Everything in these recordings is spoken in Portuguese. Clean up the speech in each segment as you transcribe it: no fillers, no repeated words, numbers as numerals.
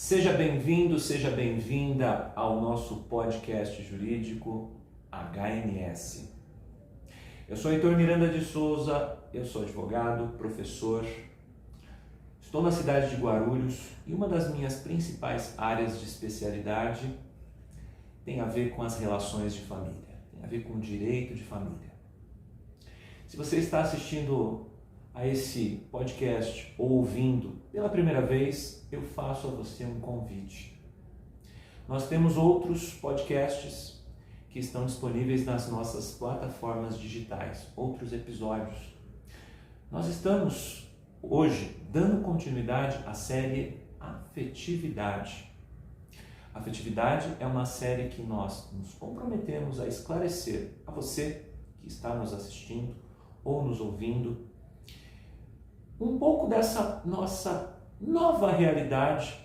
Seja bem-vindo, seja bem-vinda ao nosso podcast jurídico HNS. Eu sou Heitor Miranda de Souza, eu sou advogado, professor, estou na cidade de Guarulhos e uma das minhas principais áreas de especialidade tem a ver com as relações de família, tem a ver com o direito de família. Se você está assistindo a esse podcast ou ouvindo pela primeira vez, eu faço a você um convite. Nós temos outros podcasts que estão disponíveis nas nossas plataformas digitais, outros episódios. Nós estamos hoje dando continuidade à série Afetividade. Afetividade é uma série que nós nos comprometemos a esclarecer a você que está nos assistindo ou nos ouvindo um pouco dessa nossa nova realidade,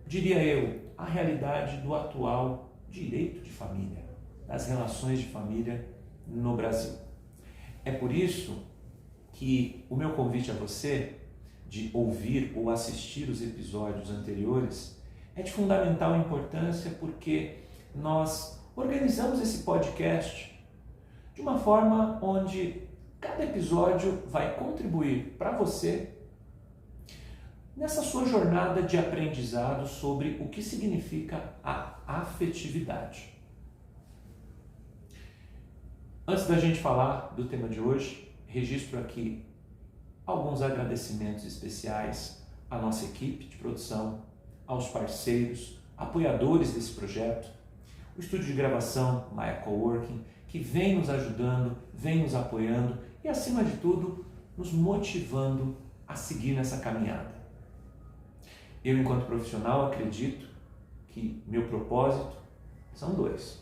diria eu, a realidade do atual direito de família, das relações de família no Brasil. É por isso que o meu convite a você de ouvir ou assistir os episódios anteriores é de fundamental importância, porque nós organizamos esse podcast de uma forma onde cada episódio vai contribuir para você nessa sua jornada de aprendizado sobre o que significa a afetividade. Antes da gente falar do tema de hoje, registro aqui alguns agradecimentos especiais à nossa equipe de produção, aos parceiros, apoiadores desse projeto, o estúdio de gravação Maia Coworking, que vem nos ajudando, vem nos apoiando e, acima de tudo, nos motivando a seguir nessa caminhada. Eu, enquanto profissional, acredito que meu propósito são dois: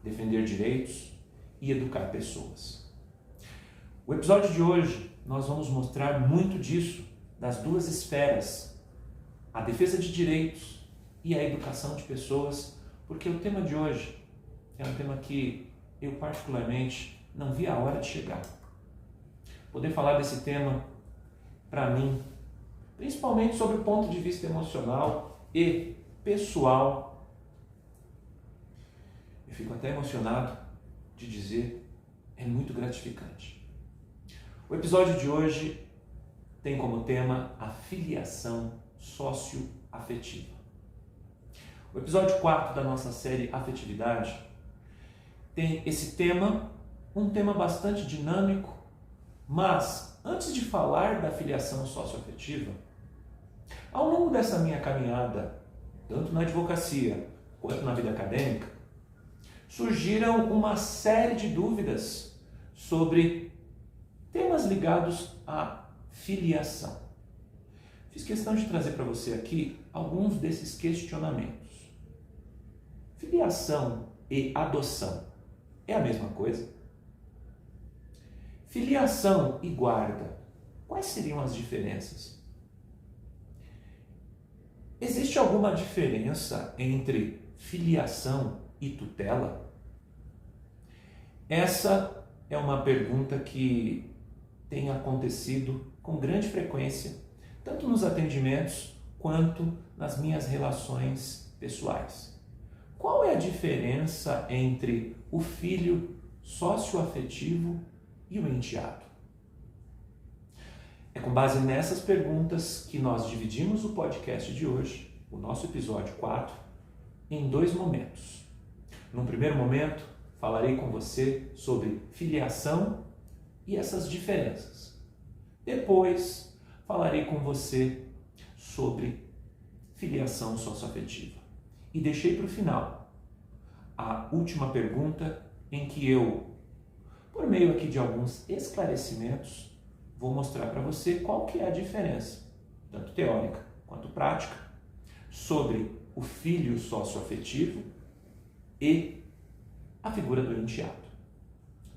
defender direitos e educar pessoas. O episódio de hoje nós vamos mostrar muito disso, das duas esferas, a defesa de direitos e a educação de pessoas, porque o tema de hoje é um tema que eu particularmente não vi a hora de chegar. Poder falar desse tema, para mim, principalmente sobre o ponto de vista emocional e pessoal, eu fico até emocionado de dizer, é muito gratificante. O episódio de hoje tem como tema a filiação socioafetiva. O episódio 4 da nossa série Afetividade tem esse tema, um tema bastante dinâmico, mas antes de falar da filiação socioafetiva, ao longo dessa minha caminhada, tanto na advocacia quanto na vida acadêmica, surgiram uma série de dúvidas sobre temas ligados à filiação. Fiz questão de trazer para você aqui alguns desses questionamentos. Filiação e adoção é a mesma coisa? Filiação e guarda, quais seriam as diferenças? Existe alguma diferença entre filiação e tutela? Essa é uma pergunta que tem acontecido com grande frequência, tanto nos atendimentos quanto nas minhas relações pessoais. Qual é a diferença entre o filho socioafetivo e o enteado? É com base nessas perguntas que nós dividimos o podcast de hoje, o nosso episódio 4, em dois momentos. Num primeiro momento, falarei com você sobre filiação e essas diferenças. Depois, falarei com você sobre filiação socioafetiva. E deixei para o final a última pergunta, em que eu, por meio aqui de alguns esclarecimentos, vou mostrar para você qual que é a diferença, tanto teórica quanto prática, sobre o filho socioafetivo e a figura do enteado.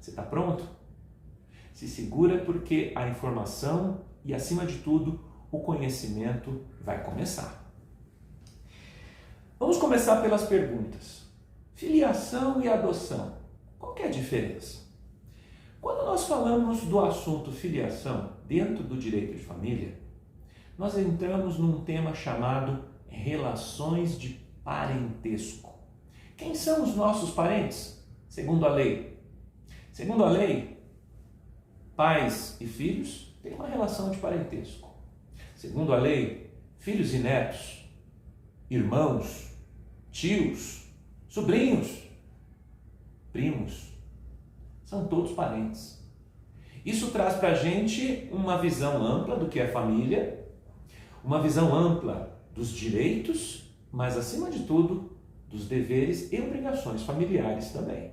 Você está pronto? Se segura, porque a informação e, acima de tudo, o conhecimento vai começar. Vamos começar pelas perguntas. Filiação e adoção, qual que é a diferença? Quando nós falamos do assunto filiação dentro do direito de família, nós entramos num tema chamado relações de parentesco. Quem são os nossos parentes? Segundo a lei. Segundo a lei, pais e filhos têm uma relação de parentesco. Segundo a lei, filhos e netos, irmãos, tios, sobrinhos, primos, são todos parentes. Isso traz para a gente uma visão ampla do que é família, uma visão ampla dos direitos, mas acima de tudo, dos deveres e obrigações familiares também.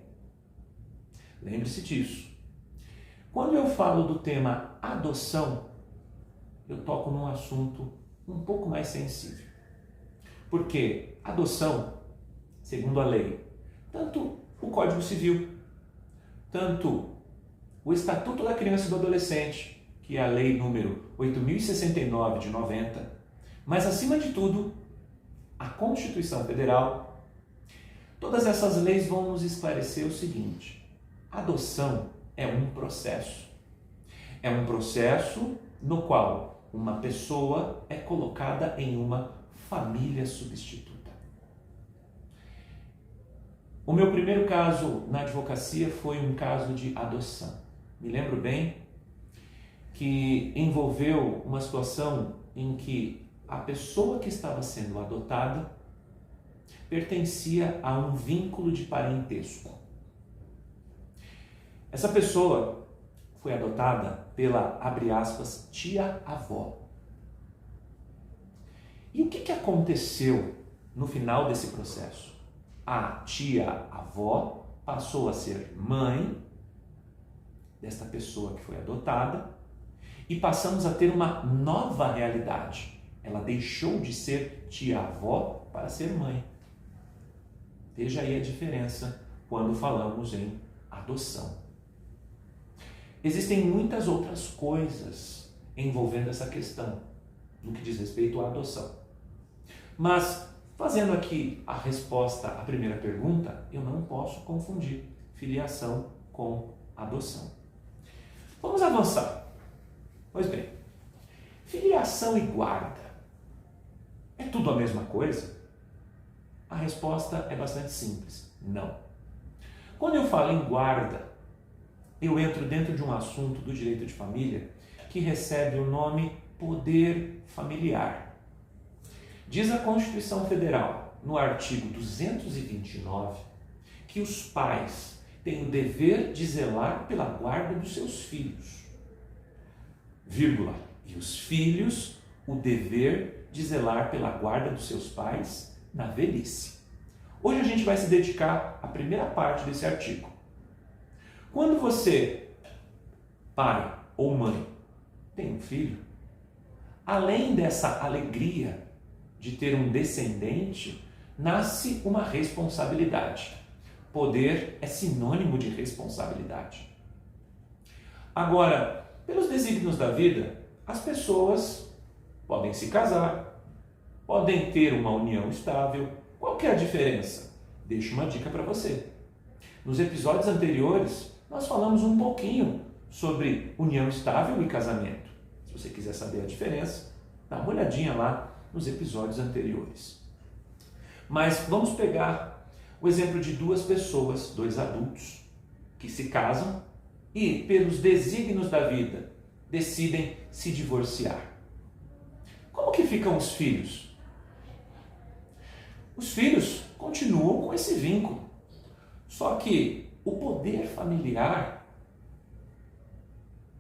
Lembre-se disso. Quando eu falo do tema adoção, eu toco num assunto um pouco mais sensível. Porque adoção, segundo a lei, tanto o Código Civil, tanto o Estatuto da Criança e do Adolescente, que é a lei número 8.069 de 90, mas acima de tudo, a Constituição Federal, todas essas leis vão nos esclarecer o seguinte: adoção é um processo. É um processo no qual uma pessoa é colocada em uma família substituta. O meu primeiro caso na advocacia foi um caso de adoção. Me lembro bem que envolveu uma situação em que a pessoa que estava sendo adotada pertencia a um vínculo de parentesco. Essa pessoa foi adotada pela, abre aspas, tia-avó. E o que aconteceu no final desse processo? A tia-avó passou a ser mãe desta pessoa que foi adotada e passamos a ter uma nova realidade. Ela deixou de ser tia-avó para ser mãe. Veja aí a diferença quando falamos em adoção. Existem muitas outras coisas envolvendo essa questão, no que diz respeito à adoção. Mas, fazendo aqui a resposta à primeira pergunta, eu não posso confundir filiação com adoção. Vamos avançar. Pois bem, filiação e guarda, é tudo a mesma coisa? A resposta é bastante simples, não. Quando eu falo em guarda, eu entro dentro de um assunto do direito de família que recebe o nome poder familiar. Diz a Constituição Federal, no artigo 229, que os pais têm o dever de zelar pela guarda dos seus filhos, vírgula, e os filhos o dever de zelar pela guarda dos seus pais na velhice. Hoje a gente vai se dedicar à primeira parte desse artigo. Quando você, pai ou mãe, tem um filho, além dessa alegria de ter um descendente, nasce uma responsabilidade. Poder é sinônimo de responsabilidade. Agora, pelos desígnios da vida, as pessoas podem se casar, podem ter uma união estável. Qual que é a diferença? Deixo uma dica para você. Nos episódios anteriores, nós falamos um pouquinho sobre união estável e casamento. Se você quiser saber a diferença, dá uma olhadinha lá nos episódios anteriores. Mas vamos pegar o exemplo de duas pessoas, dois adultos, que se casam e, pelos desígnios da vida, decidem se divorciar. Como que ficam os filhos? Os filhos continuam com esse vínculo, só que o poder familiar,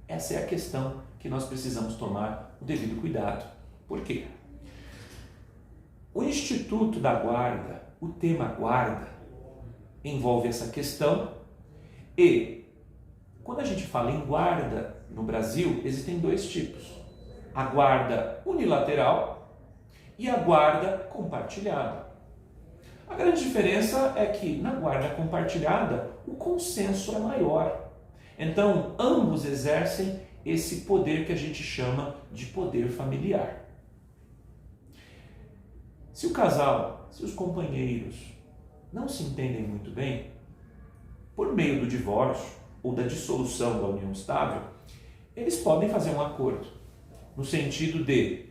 essa é a questão que nós precisamos tomar o devido cuidado. Por quê? O Instituto da Guarda, o tema guarda, envolve essa questão e, quando a gente fala em guarda no Brasil, existem dois tipos. A guarda unilateral e a guarda compartilhada. A grande diferença é que na guarda compartilhada o consenso é maior. Então, ambos exercem esse poder que a gente chama de poder familiar. Se o casal, se os companheiros não se entendem muito bem, por meio do divórcio ou da dissolução da união estável, eles podem fazer um acordo, no sentido de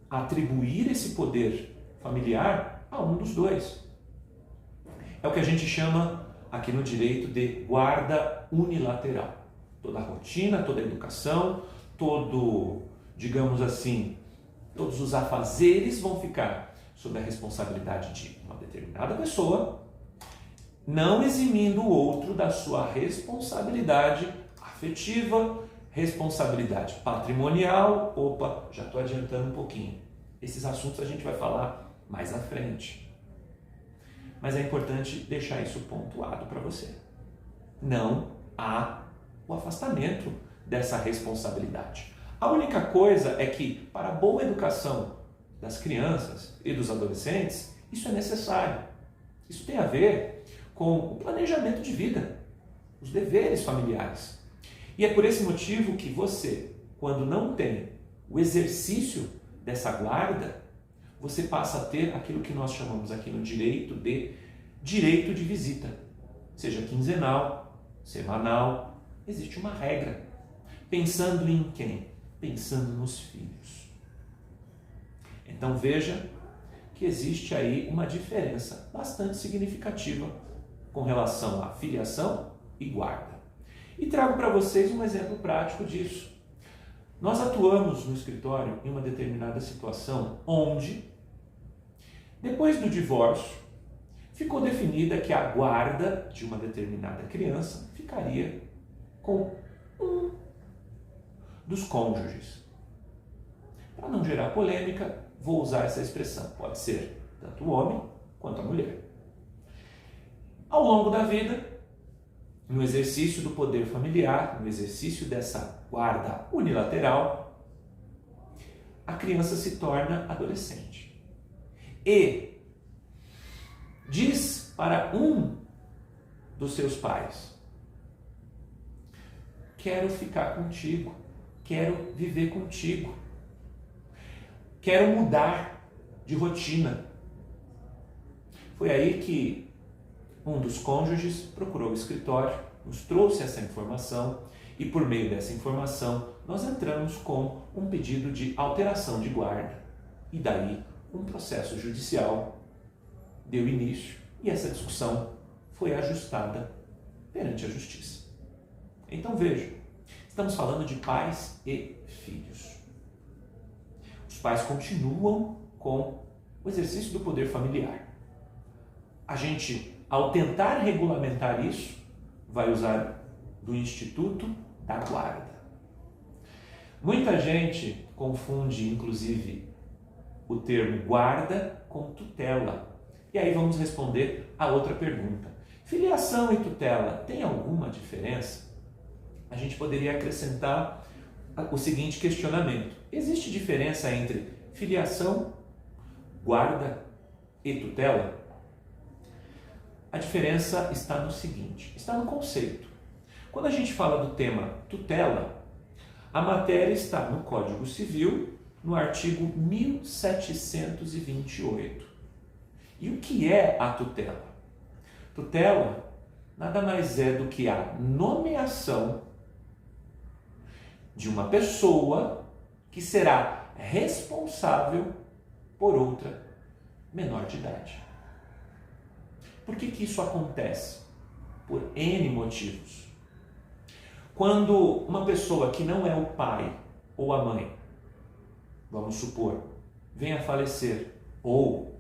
atribuir esse poder familiar a um dos dois. É o que a gente chama aqui no direito de guarda unilateral. Toda a rotina, toda a educação, digamos assim, todos os afazeres vão ficar sob a responsabilidade de uma determinada pessoa, não eximindo o outro da sua responsabilidade afetiva, responsabilidade patrimonial. Opa, já estou adiantando um pouquinho. Esses assuntos a gente vai falar mais à frente. Mas é importante deixar isso pontuado para você. Não há o afastamento dessa responsabilidade. A única coisa é que, para a boa educação das crianças e dos adolescentes, isso é necessário. Isso tem a ver com o planejamento de vida, os deveres familiares. E é por esse motivo que você, quando não tem o exercício dessa guarda, você passa a ter aquilo que nós chamamos aqui no direito de visita. Seja quinzenal, semanal, existe uma regra. Pensando em quem? Pensando nos filhos. Então veja que existe aí uma diferença bastante significativa com relação à filiação e guarda. E trago para vocês um exemplo prático disso. Nós atuamos no escritório em uma determinada situação onde, depois do divórcio, ficou definida que a guarda de uma determinada criança ficaria com um dos cônjuges. Para não gerar polêmica, vou usar essa expressão. Pode ser tanto o homem quanto a mulher. Ao longo da vida, no exercício do poder familiar, no exercício dessa guarda unilateral, a criança se torna adolescente. E diz para um dos seus pais: quero ficar contigo, quero viver contigo, quero mudar de rotina. Foi aí que um dos cônjuges procurou o escritório, nos trouxe essa informação e, por meio dessa informação, nós entramos com um pedido de alteração de guarda. E daí um processo judicial deu início e essa discussão foi ajustada perante a justiça. Então veja, estamos falando de pais e filhos. Os pais continuam com o exercício do poder familiar. A gente, ao tentar regulamentar isso, vai usar do Instituto da Guarda. Muita gente confunde, inclusive, o termo guarda com tutela. E aí vamos responder a outra pergunta. Filiação e tutela tem alguma diferença? A gente poderia acrescentar o seguinte questionamento. Existe diferença entre filiação, guarda e tutela? A diferença está no seguinte, está no conceito. Quando a gente fala do tema tutela, a matéria está no Código Civil, no artigo 1728. E o que é a tutela? Tutela nada mais é do que a nomeação de uma pessoa que será responsável por outra menor de idade. Por que isso acontece? Por N motivos. Quando uma pessoa que não é o pai ou a mãe, vamos supor, vem a falecer ou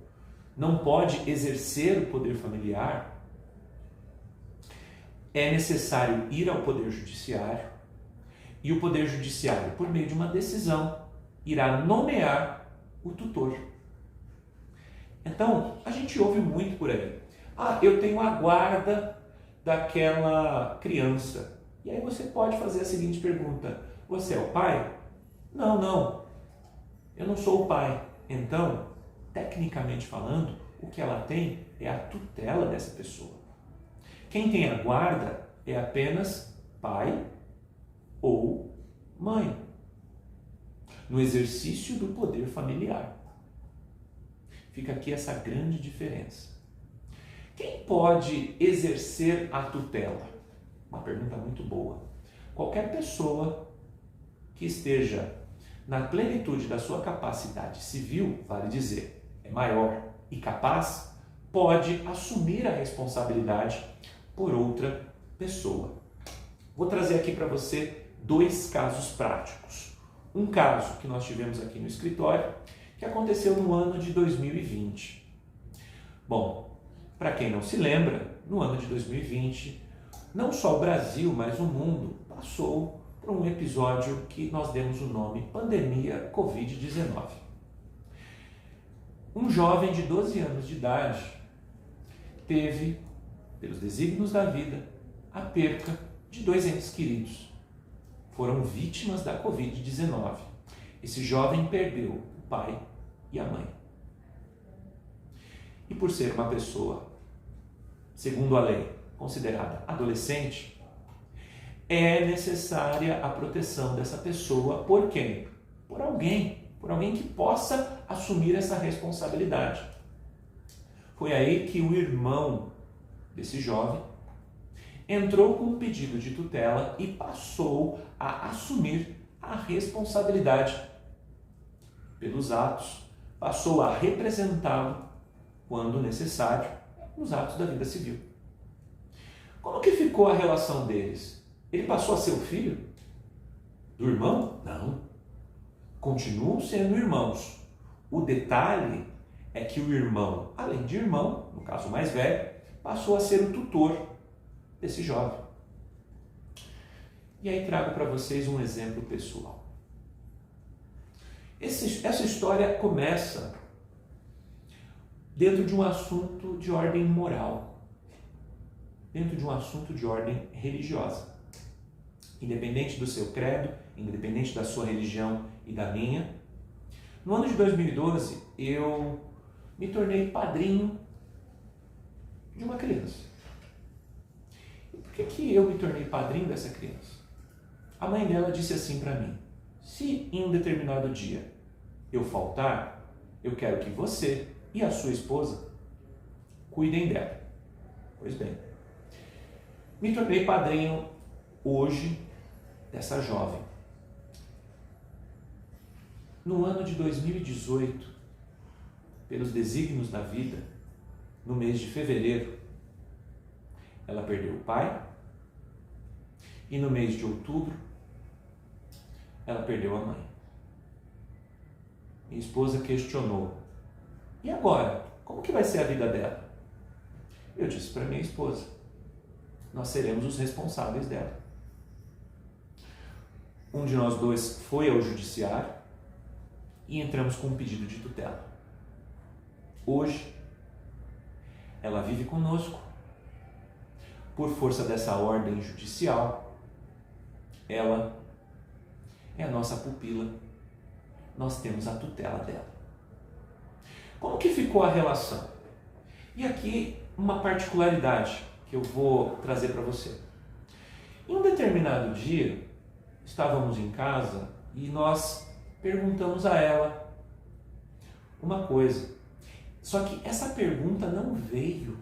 não pode exercer o poder familiar, é necessário ir ao Poder Judiciário e o Poder Judiciário, por meio de uma decisão, irá nomear o tutor. Então, a gente ouve muito por aí. Eu tenho a guarda daquela criança. E aí você pode fazer a seguinte pergunta: você é o pai? Não. Eu não sou o pai. Então, tecnicamente falando, o que ela tem é a tutela dessa pessoa. Quem tem a guarda é apenas pai ou mãe, no exercício do poder familiar. Fica aqui essa grande diferença. Quem pode exercer a tutela? Uma pergunta muito boa. Qualquer pessoa que esteja na plenitude da sua capacidade civil, vale dizer, é maior e capaz, pode assumir a responsabilidade por outra pessoa. Vou trazer aqui para você 2 casos práticos. Um caso que nós tivemos aqui no escritório, que aconteceu no ano de 2020. Bom, para quem não se lembra, no ano de 2020, não só o Brasil, mas o mundo passou por um episódio que nós demos o nome Pandemia Covid-19. Um jovem de 12 anos de idade teve, pelos desígnios da vida, a perca de 2 entes queridos. Foram vítimas da Covid-19. Esse jovem perdeu o pai e a mãe. E por ser uma pessoa, segundo a lei, considerada adolescente, é necessária a proteção dessa pessoa por quem? Por alguém que possa assumir essa responsabilidade. Foi aí que o irmão desse jovem entrou com um pedido de tutela e passou a assumir a responsabilidade pelos atos, passou a representá-lo, quando necessário, nos atos da vida civil. Como que ficou a relação deles? Ele passou a ser o filho do irmão? Não. Continuam sendo irmãos. O detalhe é que o irmão, além de irmão, no caso mais velho, passou a ser o tutor desse jovem. E aí trago para vocês um exemplo pessoal. Essa história começa dentro de um assunto de ordem moral, dentro de um assunto de ordem religiosa. Independente do seu credo, independente da sua religião e da minha, no ano de 2012 eu me tornei padrinho de uma criança. E por que eu me tornei padrinho dessa criança? A mãe dela disse assim para mim: se em um determinado dia eu faltar, eu quero que você e a sua esposa cuidem dela. Pois bem, me tornei padrinho hoje dessa jovem. No ano de 2018, pelos desígnios da vida, no mês de fevereiro, ela perdeu o pai e no mês de outubro, ela perdeu a mãe. Minha esposa questionou: e agora? Como que vai ser a vida dela? Eu disse para minha esposa: nós seremos os responsáveis dela. Um de nós dois foi ao judiciário e entramos com um pedido de tutela. Hoje, ela vive conosco. Por força dessa ordem judicial, ela é a nossa pupila. Nós temos a tutela dela. Como que ficou a relação? E aqui uma particularidade que eu vou trazer para você. Em um determinado dia, estávamos em casa e nós perguntamos a ela uma coisa. Só que essa pergunta não veio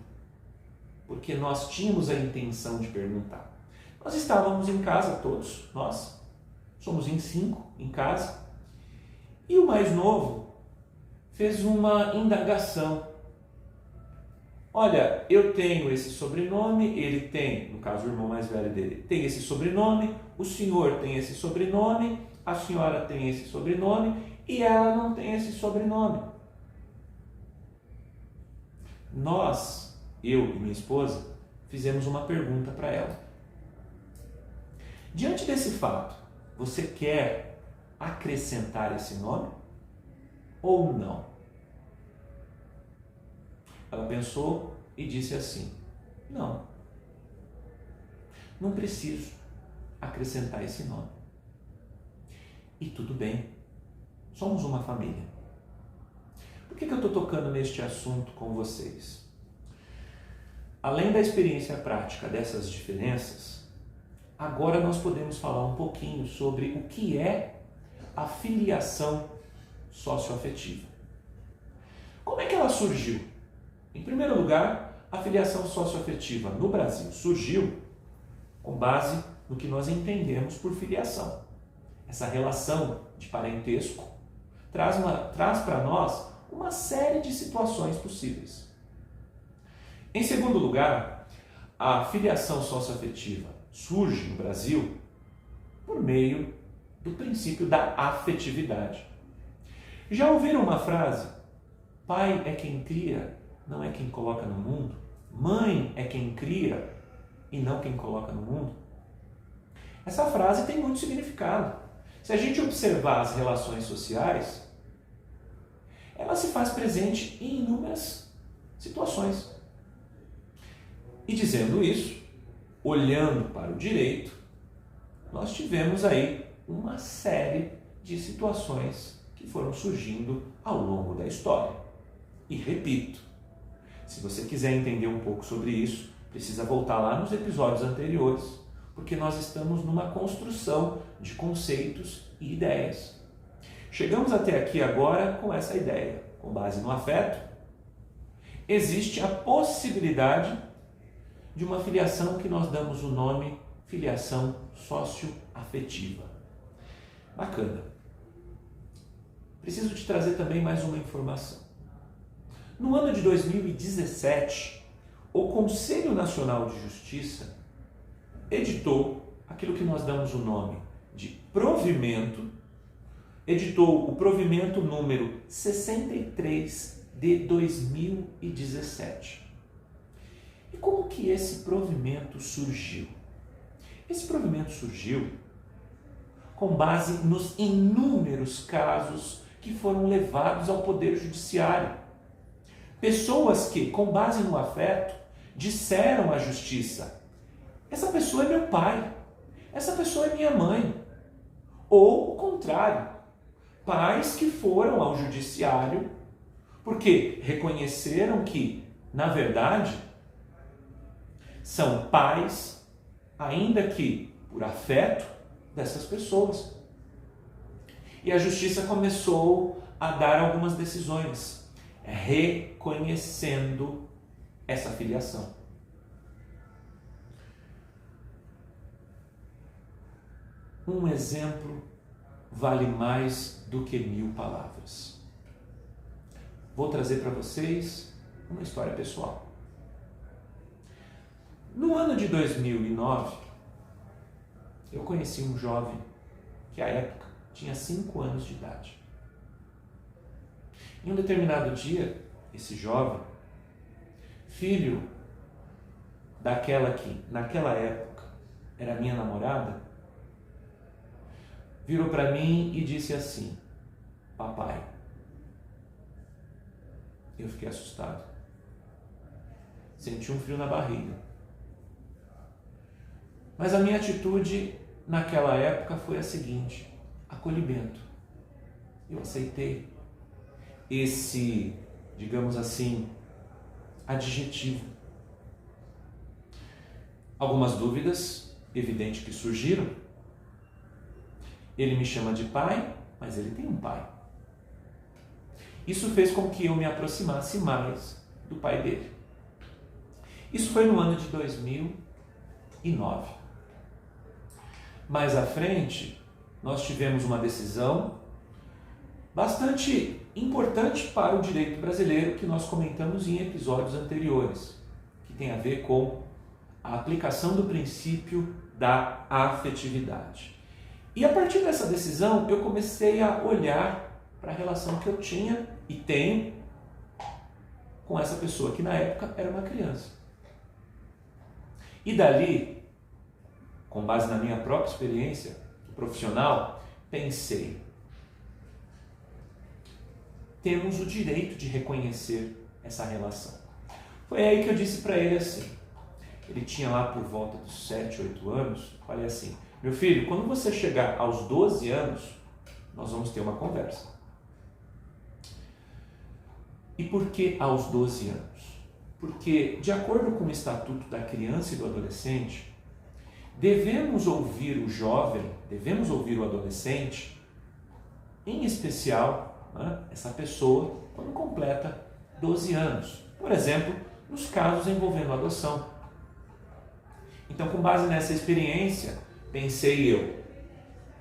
porque nós tínhamos a intenção de perguntar. Nós estávamos em casa todos, nós somos em 5 em casa, e o mais novo fez uma indagação. Olha, eu tenho esse sobrenome, ele tem, no caso o irmão mais velho dele, tem esse sobrenome, o senhor tem esse sobrenome, a senhora tem esse sobrenome e ela não tem esse sobrenome. Nós, eu e minha esposa, fizemos uma pergunta para ela. Diante desse fato, você quer acrescentar esse nome ou não? Ela pensou e disse assim: não, não preciso acrescentar esse nome. E tudo bem, somos uma família. Por que eu estou tocando neste assunto com vocês? Além da experiência prática dessas diferenças, agora nós podemos falar um pouquinho sobre o que é a filiação socioafetiva. Como é que ela surgiu? Em primeiro lugar, a filiação socioafetiva no Brasil surgiu com base no que nós entendemos por filiação. essa relação de parentesco, traz para nós uma série de situações possíveis. Em segundo lugar, a filiação socioafetiva surge no Brasil por meio do princípio da afetividade. Já ouviram uma frase? Pai é quem cria, não é quem coloca no mundo. Mãe é quem cria e não quem coloca no mundo. Essa frase tem muito significado. Se a gente observar as relações sociais, ela se faz presente em inúmeras situações. E dizendo isso, olhando para o direito, nós tivemos aí uma série de situações que foram surgindo ao longo da história. E repito, se você quiser entender um pouco sobre isso, precisa voltar lá nos episódios anteriores, porque nós estamos numa construção de conceitos e ideias. Chegamos até aqui agora com essa ideia, com base no afeto, existe a possibilidade de uma filiação que nós damos o nome filiação socioafetiva. Bacana. Preciso te trazer também mais uma informação. No ano de 2017, o Conselho Nacional de Justiça editou aquilo que nós damos o nome de provimento, editou o provimento número 63 de 2017. E como que esse provimento surgiu? Esse provimento surgiu com base nos inúmeros casos que foram levados ao Poder Judiciário. Pessoas que, com base no afeto, disseram à justiça: essa pessoa é meu pai, essa pessoa é minha mãe. Ou o contrário, pais que foram ao judiciário porque reconheceram que, na verdade, são pais, ainda que por afeto, dessas pessoas. E a justiça começou a dar algumas decisões, reconhecendo essa filiação. Um exemplo vale mais do que 1000 palavras. Vou trazer para vocês uma história pessoal. No ano de 2009, eu conheci um jovem que, à época, tinha 5 anos de idade. Em um determinado dia, esse jovem, filho daquela que, naquela época, era minha namorada, virou para mim e disse assim: papai. Eu fiquei assustado. Senti um frio na barriga. Mas a minha atitude naquela época foi a seguinte: acolhimento. Eu aceitei esse, digamos assim, adjetivo. Algumas dúvidas, evidente que surgiram. Ele me chama de pai, mas ele tem um pai. Isso fez com que eu me aproximasse mais do pai dele. Isso foi no ano de 2009. Mais à frente, nós tivemos uma decisão bastante importante para o direito brasileiro que nós comentamos em episódios anteriores, que tem a ver com a aplicação do princípio da afetividade. E a partir dessa decisão, eu comecei a olhar para a relação que eu tinha e tenho com essa pessoa, que na época era uma criança. E dali, com base na minha própria experiência profissional, pensei: temos o direito de reconhecer essa relação. Foi aí que eu disse para ele assim, ele tinha lá por volta dos 7, 8 anos, falei assim: meu filho, quando você chegar aos 12 anos, nós vamos ter uma conversa. E por que aos 12 anos? Porque, de acordo com o Estatuto da Criança e do Adolescente, devemos ouvir o jovem, devemos ouvir o adolescente, em especial, essa pessoa, quando completa 12 anos. Por exemplo, nos casos envolvendo adoção. Então, com base nessa experiência, pensei eu: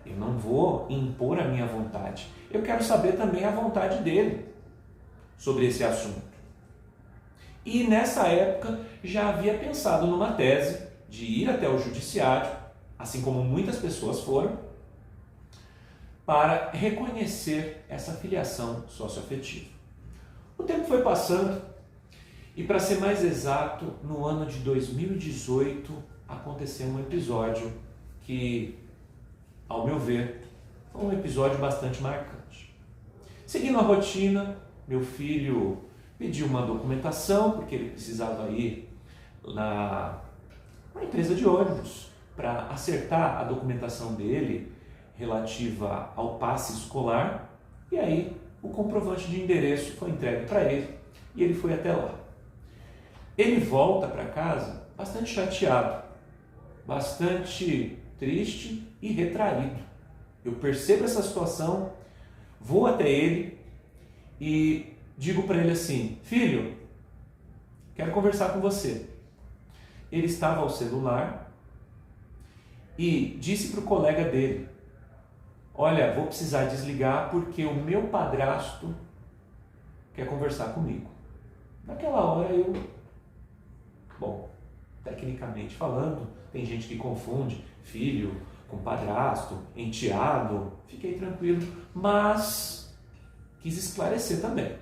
Eu não vou impor a minha vontade. Eu quero saber também a vontade dele sobre esse assunto. E nessa época já havia pensado numa tese de ir até o judiciário, assim como muitas pessoas foram, para reconhecer essa filiação socioafetiva. O tempo foi passando e, para ser mais exato, no ano de 2018 aconteceu um episódio que, ao meu ver, foi um episódio bastante marcante. Seguindo a rotina, meu filho pediu uma documentação porque ele precisava ir na empresa de ônibus para acertar a documentação dele relativa ao passe escolar, e aí o comprovante de endereço foi entregue para ele e ele foi até lá. Ele volta para casa bastante chateado, bastante triste e retraído. Eu percebo essa situação, vou até ele e digo para ele assim: filho, quero conversar com você. Ele estava ao celular e disse para o colega dele: olha, vou precisar desligar porque o meu padrasto quer conversar comigo. Naquela hora tecnicamente falando, tem gente que confunde filho com padrasto, enteado. Fiquei tranquilo, mas quis esclarecer também.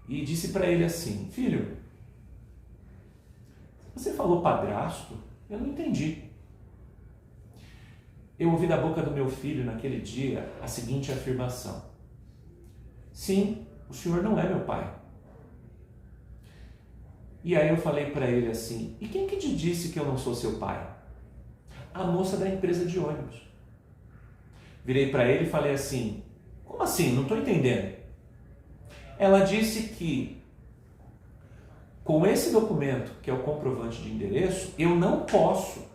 E disse para ele assim: filho, você falou padrasto? Eu não entendi. Eu ouvi da boca do meu filho naquele dia a seguinte afirmação: sim, o senhor não é meu pai. E aí eu falei para ele assim: e quem que te disse que eu não sou seu pai? A moça da empresa de ônibus. Virei para ele e falei assim: como assim? Não estou entendendo. Ela disse que com esse documento, que é o comprovante de endereço, eu não posso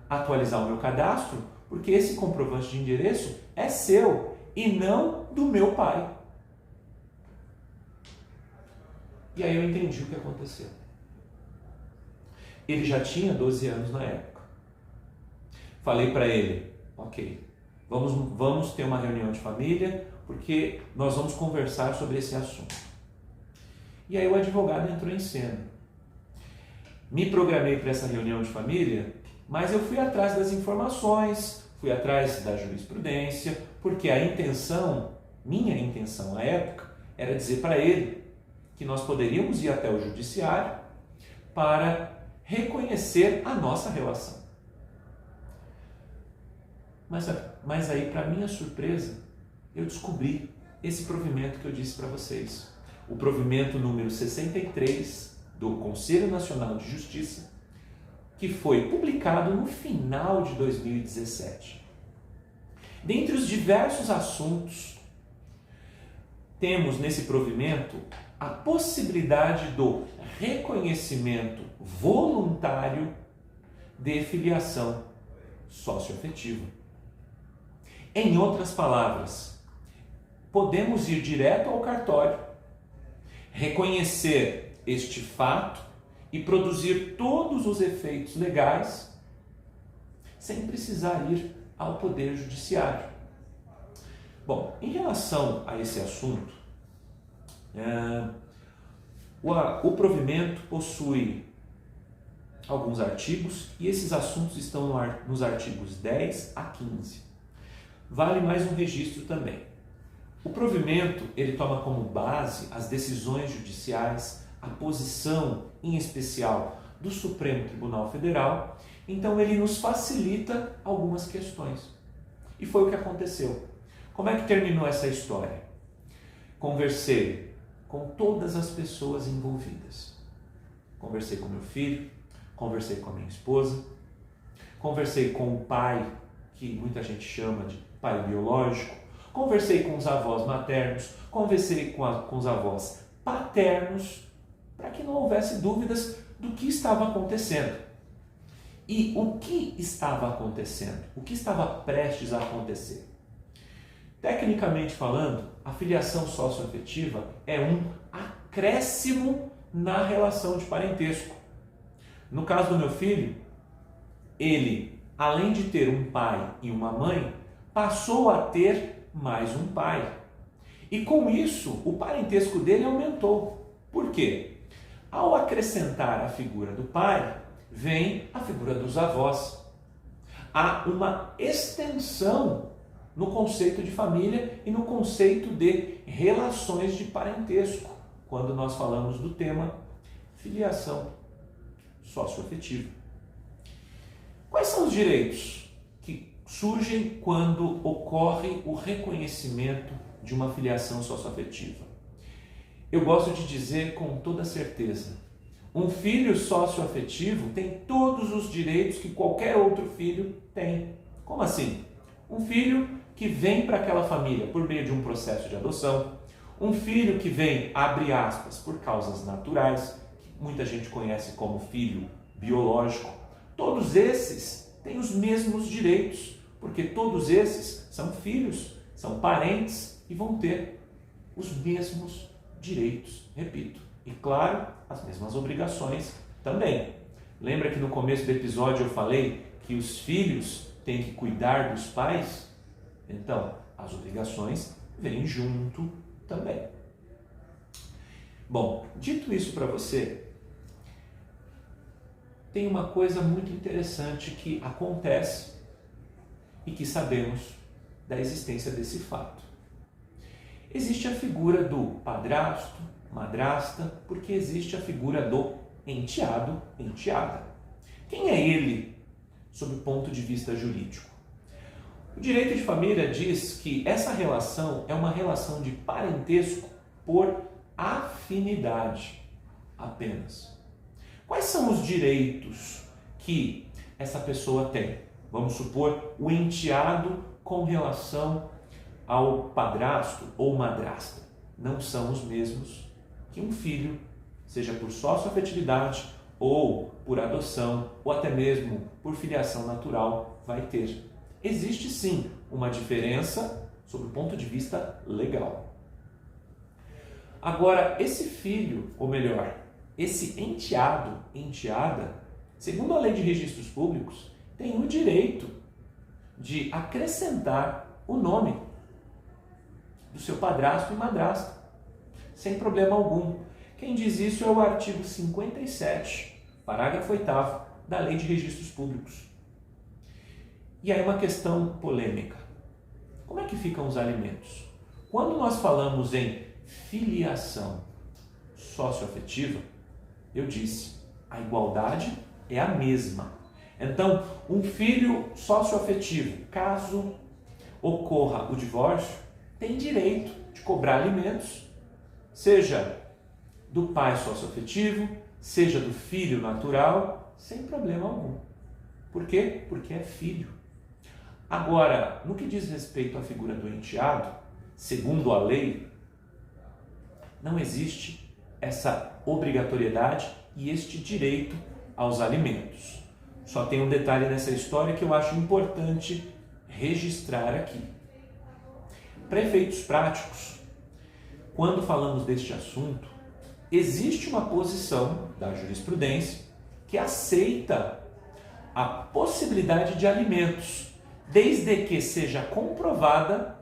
atualizar o meu cadastro, porque esse comprovante de endereço é seu e não do meu pai. E aí eu entendi o que aconteceu. Ele já tinha 12 anos na época. Falei para ele: ok, vamos ter uma reunião de família, porque nós vamos conversar sobre esse assunto. E aí o advogado entrou em cena. Me programei para essa reunião de família, mas eu fui atrás das informações, fui atrás da jurisprudência, porque minha intenção à época, era dizer para ele que nós poderíamos ir até o judiciário para reconhecer a nossa relação. Mas aí, para minha surpresa, eu descobri esse provimento que eu disse para vocês. O provimento número 63 do Conselho Nacional de Justiça, que foi publicado no final de 2017. Dentre os diversos assuntos, temos nesse provimento a possibilidade do reconhecimento voluntário de filiação socioafetiva. Em outras palavras, podemos ir direto ao cartório, reconhecer este fato e produzir todos os efeitos legais sem precisar ir ao Poder Judiciário. Bom, em relação a esse assunto, o provimento possui alguns artigos e esses assuntos estão nos artigos 10 a 15. Vale mais um registro também. O provimento, ele toma como base as decisões judiciais, a posição, em especial, do Supremo Tribunal Federal, então ele nos facilita algumas questões. E foi o que aconteceu. Como é que terminou essa história? Conversei com todas as pessoas envolvidas. Conversei com meu filho, conversei com a minha esposa, conversei com o pai, que muita gente chama de pai biológico, conversei com os avós maternos, conversei com os avós paternos, para que não houvesse dúvidas do que estava acontecendo. E o que estava acontecendo? O que estava prestes a acontecer? Tecnicamente falando, a filiação socioafetiva é um acréscimo na relação de parentesco. No caso do meu filho, ele além de ter um pai e uma mãe, passou a ter mais um pai. E com isso, o parentesco dele aumentou. Por quê? Ao acrescentar a figura do pai, vem a figura dos avós. Há uma extensão no conceito de família e no conceito de relações de parentesco, quando nós falamos do tema filiação socioafetiva. Quais são os direitos que surgem quando ocorre o reconhecimento de uma filiação socioafetiva? Eu gosto de dizer com toda certeza, um filho socioafetivo tem todos os direitos que qualquer outro filho tem. Como assim? Um filho que vem para aquela família por meio de um processo de adoção, um filho que vem, abre aspas, por causas naturais, que muita gente conhece como filho biológico, todos esses têm os mesmos direitos, porque todos esses são filhos, são parentes e vão ter os mesmos direitos, repito. E claro, as mesmas obrigações também. Lembra que no começo do episódio eu falei que os filhos têm que cuidar dos pais? Então, as obrigações vêm junto também. Bom, dito isso para você, tem uma coisa muito interessante que acontece e que sabemos da existência desse fato. Existe a figura do padrasto, madrasta, porque existe a figura do enteado, enteada. Quem é ele, sob o ponto de vista jurídico? O direito de família diz que essa relação é uma relação de parentesco por afinidade apenas. Quais são os direitos que essa pessoa tem? Vamos supor o enteado com relação ao padrasto ou madrasta. Não são os mesmos que um filho, seja por socioafetividade ou por adoção, ou até mesmo por filiação natural, vai ter. Existe sim uma diferença sob o ponto de vista legal. Agora, esse filho, ou melhor, esse enteado, enteada, segundo a Lei de Registros Públicos, tem o direito de acrescentar o nome do seu padrasto e madrasta, sem problema algum. Quem diz isso é o artigo 57, parágrafo 8º da Lei de Registros Públicos. E aí uma questão polêmica. Como é que ficam os alimentos? Quando nós falamos em filiação socioafetiva, eu disse, a igualdade é a mesma. Então, um filho socioafetivo, caso ocorra o divórcio, tem direito de cobrar alimentos, seja do pai socioafetivo, seja do filho natural, sem problema algum. Por quê? Porque é filho. Agora, no que diz respeito à figura do enteado, segundo a lei, não existe essa obrigatoriedade e este direito aos alimentos. Só tem um detalhe nessa história que eu acho importante registrar aqui. Para efeitos práticos, quando falamos deste assunto, existe uma posição da jurisprudência que aceita a possibilidade de alimentos, desde que seja comprovada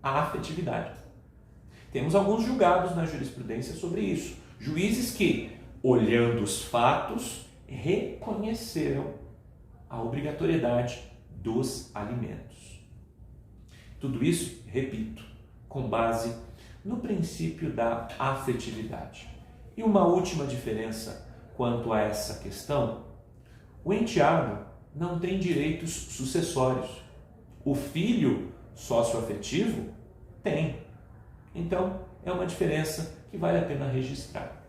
a afetividade. Temos alguns julgados na jurisprudência sobre isso. Juízes que, olhando os fatos, reconheceram a obrigatoriedade dos alimentos. Tudo isso, repito, com base no princípio da afetividade. E uma última diferença quanto a essa questão: o enteado não tem direitos sucessórios. O filho socioafetivo tem. Então, é uma diferença que vale a pena registrar.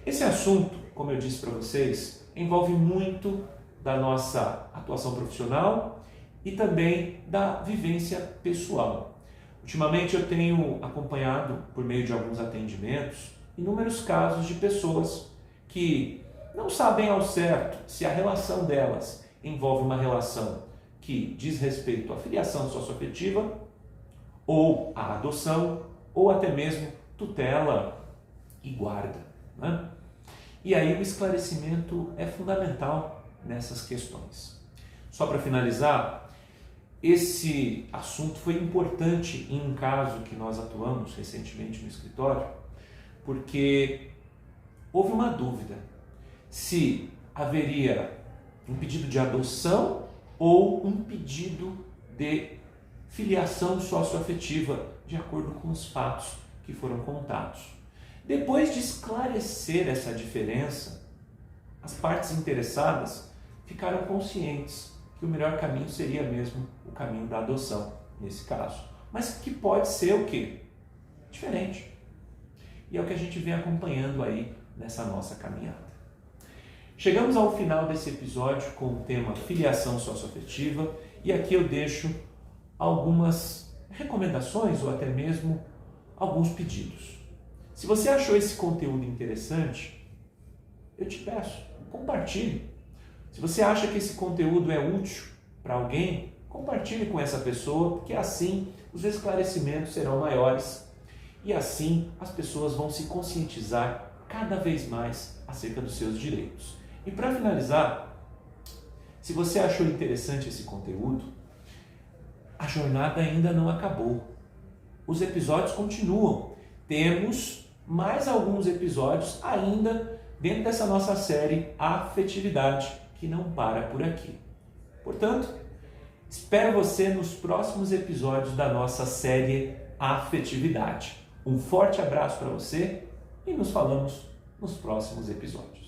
Esse assunto, como eu disse para vocês, envolve muito da nossa atuação profissional e também da vivência pessoal. Ultimamente eu tenho acompanhado, por meio de alguns atendimentos, inúmeros casos de pessoas que não sabem ao certo se a relação delas envolve uma relação que diz respeito à filiação socioafetiva ou à adoção ou até mesmo tutela e guarda, né? E aí o esclarecimento é fundamental nessas questões. Só para finalizar, esse assunto foi importante em um caso que nós atuamos recentemente no escritório, porque houve uma dúvida se haveria um pedido de adoção ou um pedido de filiação socioafetiva, de acordo com os fatos que foram contados. Depois de esclarecer essa diferença, as partes interessadas ficaram conscientes que o melhor caminho seria mesmo o caminho da adoção, nesse caso. Mas que pode ser o quê? Diferente. E é o que a gente vem acompanhando aí nessa nossa caminhada. Chegamos ao final desse episódio com o tema filiação socioafetiva e aqui eu deixo algumas recomendações ou até mesmo alguns pedidos. Se você achou esse conteúdo interessante, eu te peço, compartilhe. Se você acha que esse conteúdo é útil para alguém, compartilhe com essa pessoa, porque assim os esclarecimentos serão maiores e assim as pessoas vão se conscientizar cada vez mais acerca dos seus direitos. E para finalizar, se você achou interessante esse conteúdo, a jornada ainda não acabou. Os episódios continuam. Temos mais alguns episódios ainda dentro dessa nossa série Afetividade, que não para por aqui. Portanto, espero você nos próximos episódios da nossa série Afetividade. Um forte abraço para você e nos falamos nos próximos episódios.